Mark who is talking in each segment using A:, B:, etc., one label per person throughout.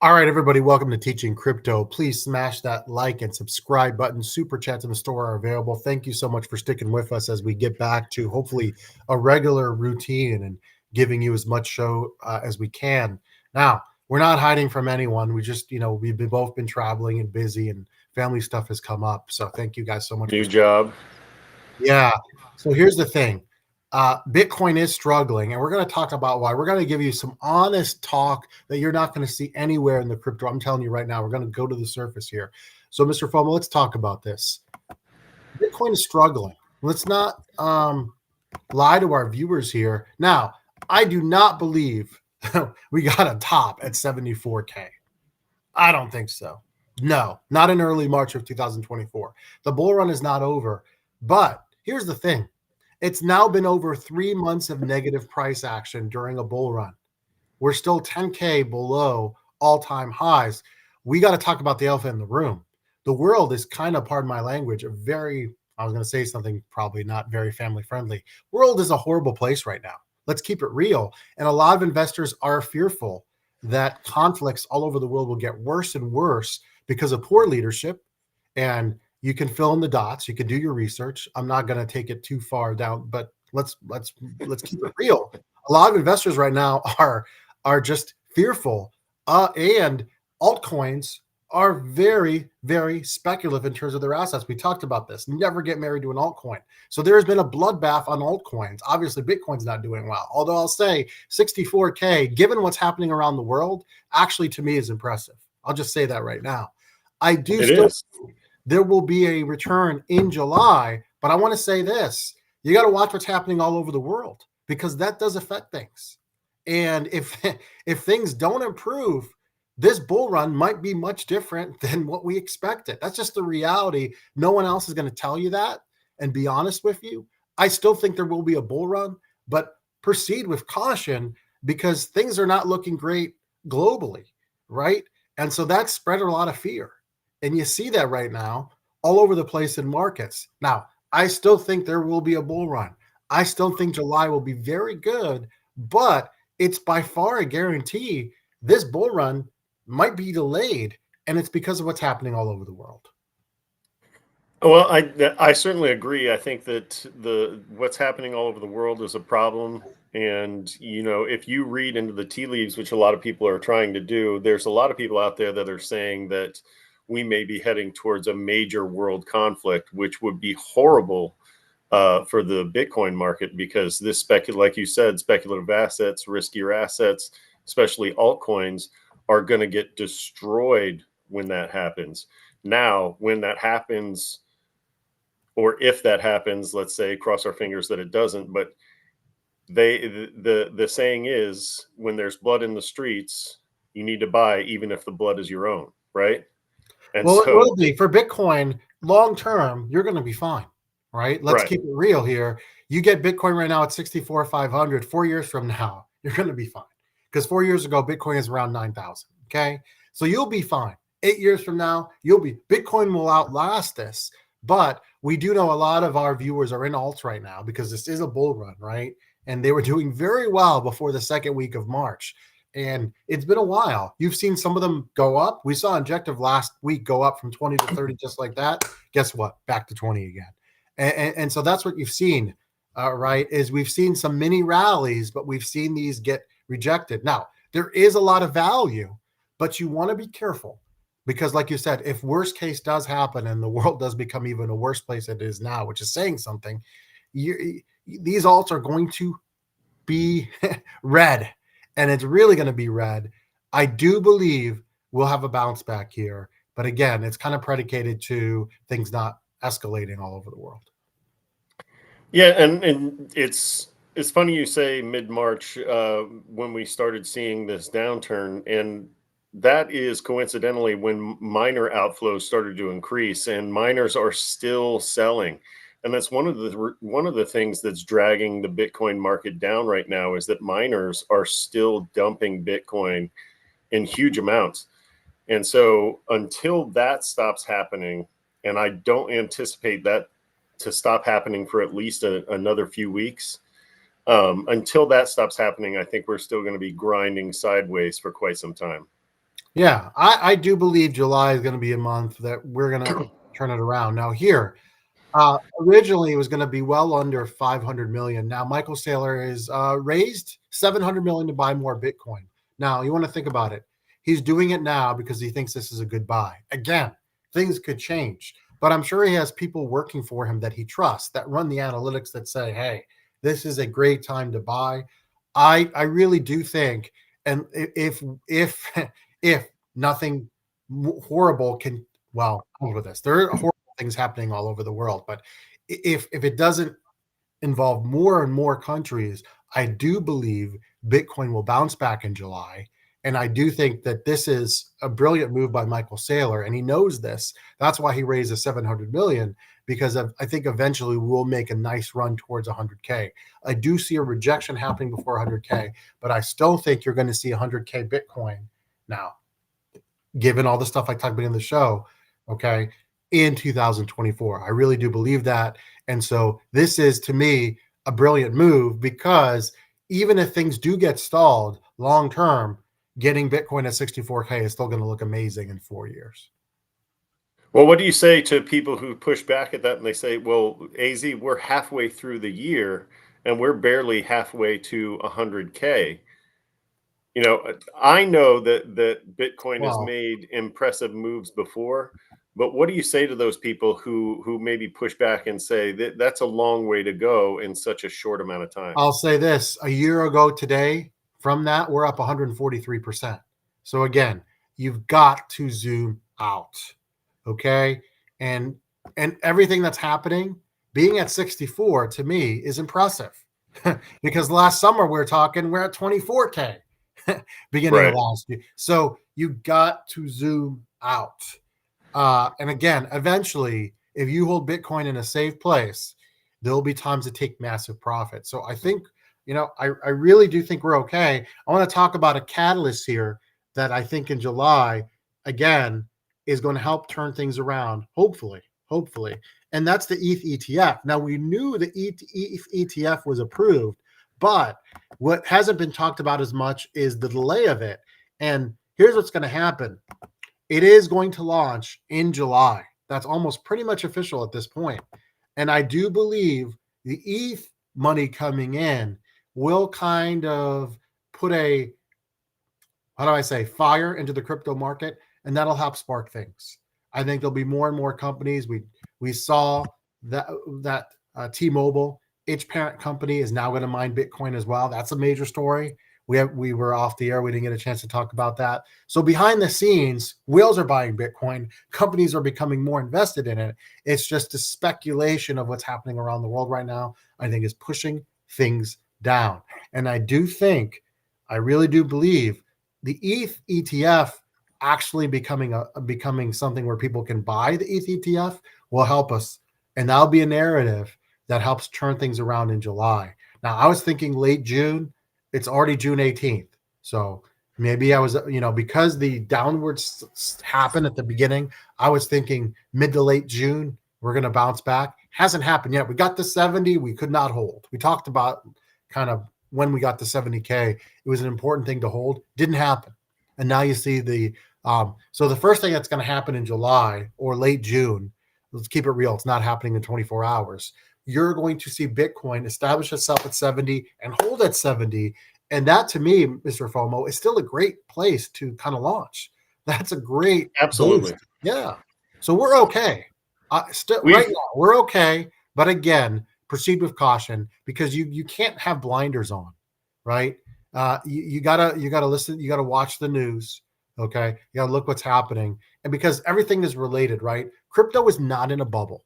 A: All right, everybody, welcome to Teaching Crypto. Please smash that like and subscribe button. Super chats in the store are available. Thank you so much for sticking with us as we get back to hopefully a regular routine and giving you as much show as we can. Now, we're not hiding from anyone. We just, we've both been traveling and busy and family stuff has come up. So thank you guys so much.
B: New job.
A: Yeah. So here's the thing. Bitcoin is struggling, and we're going to talk about why. We're going to give you some honest talk that you're not going to see anywhere in the crypto. I'm telling you right now, we're going to go to the surface here. So, Mr. FOMO, let's talk about this. Bitcoin is struggling. Let's not lie to our viewers here. Now, I do not believe we got a top at 74K. I don't think so. No, not in early March of 2024. The bull run is not over. But here's the thing. It's now been over 3 months of negative price action during a bull run. We're still 10K below all-time highs. We got to talk about the elephant in the room. The world is kind of, pardon my language, I was going to say something probably not very family-friendly. World is a horrible place right now. Let's keep it real. And a lot of investors are fearful that conflicts all over the world will get worse and worse because of poor leadership. And you can fill in the dots. You can do your research. I'm not going to take it too far down, but let's keep it real. A lot of investors right now are just fearful, and altcoins are very, very speculative in terms of their assets. We talked about this. Never get married to an altcoin. So there has been a bloodbath on altcoins. Obviously, Bitcoin's not doing well. Although I'll say 64K, given what's happening around the world, actually to me is impressive. I'll just say that right now. I do still. There will be a return in July, but I want to say this. You got to watch what's happening all over the world because that does affect things. And if things don't improve, this bull run might be much different than what we expected. That's just the reality. No one else is going to tell you that. And be honest with you, I still think there will be a bull run, but proceed with caution because things are not looking great globally, right? And so that's spread a lot of fear. And you see that right now all over the place in markets. Now, I still think there will be a bull run. I still think July will be very good, but it's by far a guarantee this bull run might be delayed, and it's because of what's happening all over the world.
B: Well, I certainly agree. I think that what's happening all over the world is a problem. And, if you read into the tea leaves, which a lot of people are trying to do, there's a lot of people out there that are saying that we may be heading towards a major world conflict, which would be horrible for the Bitcoin market because this like you said, speculative assets, riskier assets, especially altcoins, are going to get destroyed when that happens. Now, when that happens, or if that happens, let's say, cross our fingers that it doesn't, but the saying is, when there's blood in the streets, you need to buy, even if the blood is your own, right?
A: And well, so, it will be for Bitcoin long term. You're going to be fine, right? Let's keep it real here. You get Bitcoin right now at 64,500. 4 years from now, you're going to be fine because 4 years ago Bitcoin is around 9,000. Okay, so you'll be fine. 8 years from now, Bitcoin will outlast this. But we do know a lot of our viewers are in alts right now because this is a bull run, right? And they were doing very well before the second week of March. And it's been a while. You've seen some of them go up. We saw Injective last week go up from 20 to 30 just like that. Guess what? Back to 20 again. And so that's what you've seen, right, is we've seen some mini rallies, but we've seen these get rejected. Now, there is a lot of value, but you want to be careful because, like you said, if worst case does happen and the world does become even a worse place than it is now, which is saying something, these alts are going to be red. And it's really going to be red. I do believe we'll have a bounce back here. But again, it's kind of predicated to things not escalating all over the world.
B: Yeah, and it's funny you say mid-March when we started seeing this downturn. And that is coincidentally when miner outflows started to increase. And miners are still selling. And that's one of the things that's dragging the Bitcoin market down right now is that miners are still dumping Bitcoin in huge amounts. And so until that stops happening, and I don't anticipate that to stop happening for at least another few weeks, until that stops happening, I think we're still going to be grinding sideways for quite some time.
A: Yeah, I do believe July is going to be a month that we're going to turn it around. Now here, originally it was going to be well under 500 million. Now Michael Saylor is raised 700 million to buy more Bitcoin. Now you want to think about it. He's doing it now because he thinks this is a good buy. Again, things could change, but I'm sure he has people working for him that he trusts that run the analytics that say, "Hey, this is a great time to buy." I really do think, and if if nothing horrible can, well, hold with this. There are horrible things happening all over the world, but if it doesn't involve more and more countries, I do believe Bitcoin will bounce back in July. And I do think that this is a brilliant move by Michael Saylor, and he knows this. That's why he raised a 700 million, because I think eventually we'll make a nice run towards 100K. I do see a rejection happening before 100K, but I still think you're going to see 100K Bitcoin now, given all the stuff I talked about in the show, okay, in 2024. I really do believe that. And so this is, to me, a brilliant move, because even if things do get stalled long term, getting Bitcoin at 64K is still going to look amazing in 4 years.
B: Well, what do you say to people who push back at that and they say, well, AZ, we're halfway through the year and we're barely halfway to 100K? You know, I know that Bitcoin has
A: Well,
B: made impressive moves before, but what do you say to those people who maybe push back and say that that's a long way to go in such a short amount of time?
A: I'll say this: a year ago today, from that, we're up 143%. So again, you've got to zoom out. Okay. And everything that's happening, being at 64 to me is impressive. Because last summer we're at 24K beginning of
B: Right.
A: last year. So you got to zoom out. And again, eventually, if you hold Bitcoin in a safe place, there'll be times to take massive profit. So I think, I really do think we're okay. I want to talk about a catalyst here that I think in July, again, is going to help turn things around, hopefully. And that's the ETH ETF. Now, we knew the ETH ETF was approved, but what hasn't been talked about as much is the delay of it. And here's what's going to happen. It is going to launch in July. That's almost pretty much official at this point. And I do believe the ETH money coming in will kind of put fire into the crypto market, and that'll help spark things. I think there'll be more and more companies. We saw that T-Mobile, its parent company, is now going to mine Bitcoin as well. That's a major story. We were off the air. We didn't get a chance to talk about that. So behind the scenes, whales are buying Bitcoin. Companies are becoming more invested in it. It's just a speculation of what's happening around the world right now, I think, is pushing things down. And I really do believe the ETH ETF actually becoming something where people can buy the ETH ETF will help us. And that'll be a narrative that helps turn things around in July. Now, I was thinking late June. It's already June 18th. So maybe I was, because the downwards happened at the beginning, I was thinking mid to late June, we're going to bounce back. Hasn't happened yet. We got to 70. We could not hold. We talked about kind of when we got to 70K, it was an important thing to hold. Didn't happen. And now you see so the first thing that's going to happen in July or late June, let's keep it real, it's not happening in 24 hours. You're going to see Bitcoin establish itself at 70 and hold at 70. And that, to me, Mr. FOMO, is still a great place to kind of launch. That's a great boost.
B: Absolutely.
A: Yeah. So we're okay. Right now, we're okay. But again, proceed with caution, because you can't have blinders on, right? You gotta listen. You gotta watch the news. Okay. You gotta look what's happening. And because everything is related, right? Crypto is not in a bubble.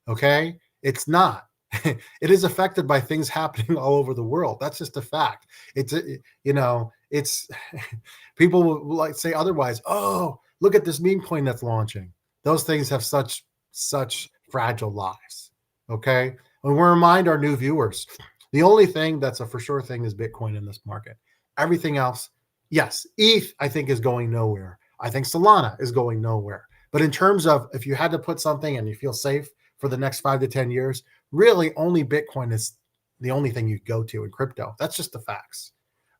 A: Okay. It's not. It is affected by things happening all over the world. That's just a fact. It's people will like say otherwise. Oh, look at this meme coin that's launching. Those things have such fragile lives. Okay. And we remind our new viewers, the only thing that's a for sure thing is Bitcoin in this market. Everything else, yes, ETH, I think, is going nowhere. I think Solana is going nowhere. But in terms of if you had to put something and you feel safe for the next 5 to 10 years, really only Bitcoin is the only thing you go to in crypto. That's just the facts,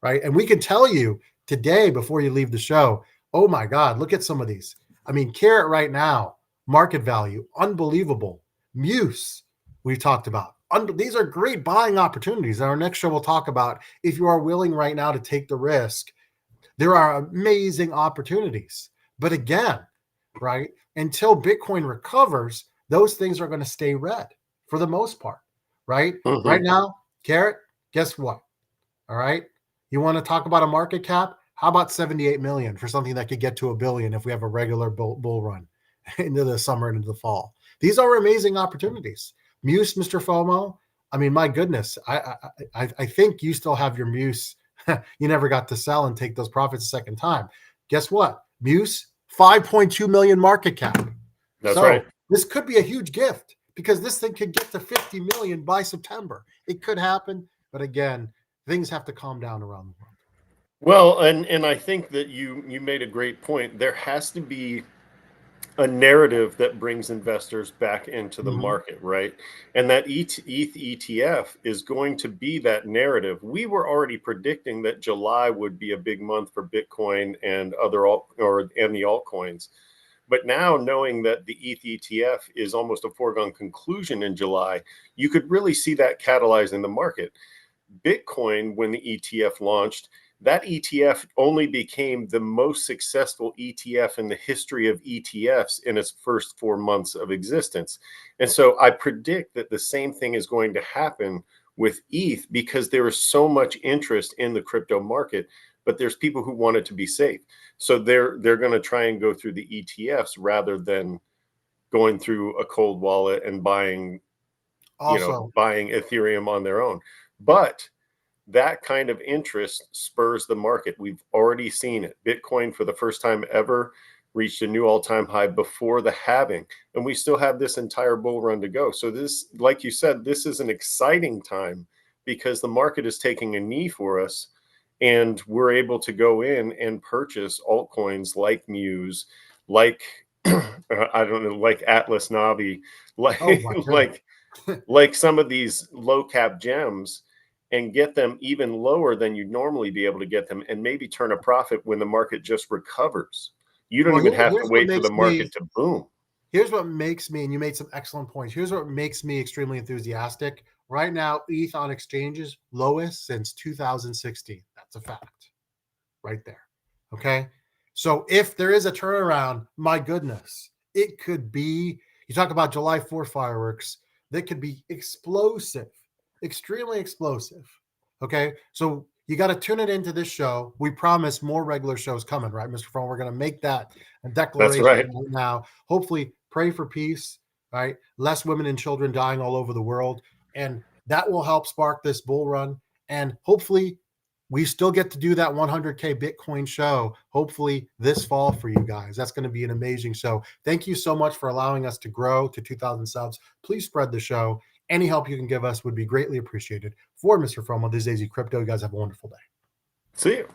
A: right? And we can tell you today, before you leave the show, Oh my God, look at some of these. I mean, Carrot right now, market value, unbelievable. Muse, we've talked about. These are great buying opportunities. In our next show, we'll talk about if you are willing right now to take the risk. There are amazing opportunities. But again, right, until Bitcoin recovers, those things are going to stay red for the most part, right?
B: Mm-hmm.
A: Right now, Carrot, guess what? All right. You want to talk about a market cap? How about 78 million for something that could get to $1 billion if we have a regular bull run into the summer and into the fall? These are amazing opportunities. Muse, MrFOMO. I mean, my goodness, I think you still have your Muse. You never got to sell and take those profits a second time. Guess what? Muse, 5.2 million market cap.
B: That's right.
A: This could be a huge gift because this thing could get to 50 million by September. It could happen, but again, things have to calm down around the world.
B: Well, and I think that you made a great point. There has to be a narrative that brings investors back into the market, right? And that ETH ETF is going to be that narrative. We were already predicting that July would be a big month for Bitcoin and and the altcoins. But now knowing that the ETH ETF is almost a foregone conclusion in July, you could really see that catalyzing the market. Bitcoin, when the ETF launched, that ETF only became the most successful ETF in the history of ETFs in its first 4 months of existence. And so I predict that the same thing is going to happen with ETH because there is so much interest in the crypto market, but there's people who want it to be safe. So they're going to try and go through the ETFs rather than going through a cold wallet and buying Ethereum on their own. But that kind of interest spurs the market. We've already seen it. Bitcoin, for the first time ever, reached a new all-time high before the halving, and we still have this entire bull run to go. So this, like you said, this is an exciting time because the market is taking a knee for us, and we're able to go in and purchase altcoins like Muse, like I don't know, like Atlas Navi, like some of these low cap gems, and get them even lower than you'd normally be able to get them, and maybe turn a profit when the market just recovers. You don't even have to wait for the market to boom.
A: Here's what makes me, and you made some excellent points. Here's what makes me extremely enthusiastic. Right now, ETH on exchanges, lowest since 2016. That's a fact right there. Okay. So if there is a turnaround, my goodness, it could be, you talk about July 4th fireworks, that could be explosive. Extremely explosive. Okay. So you got to tune it into this show. We promise more regular shows coming, right, MrFOMO? We're going to make that a declaration right now. Hopefully, pray for peace, right? Less women and children dying all over the world. And that will help spark this bull run. And hopefully, we still get to do that 100K Bitcoin show, hopefully this fall for you guys. That's going to be an amazing show. Thank you so much for allowing us to grow to 2,000 subs. Please spread the show. Any help you can give us would be greatly appreciated. For MrFOMO, this is AZcrypto. You guys have a wonderful day.
B: See you.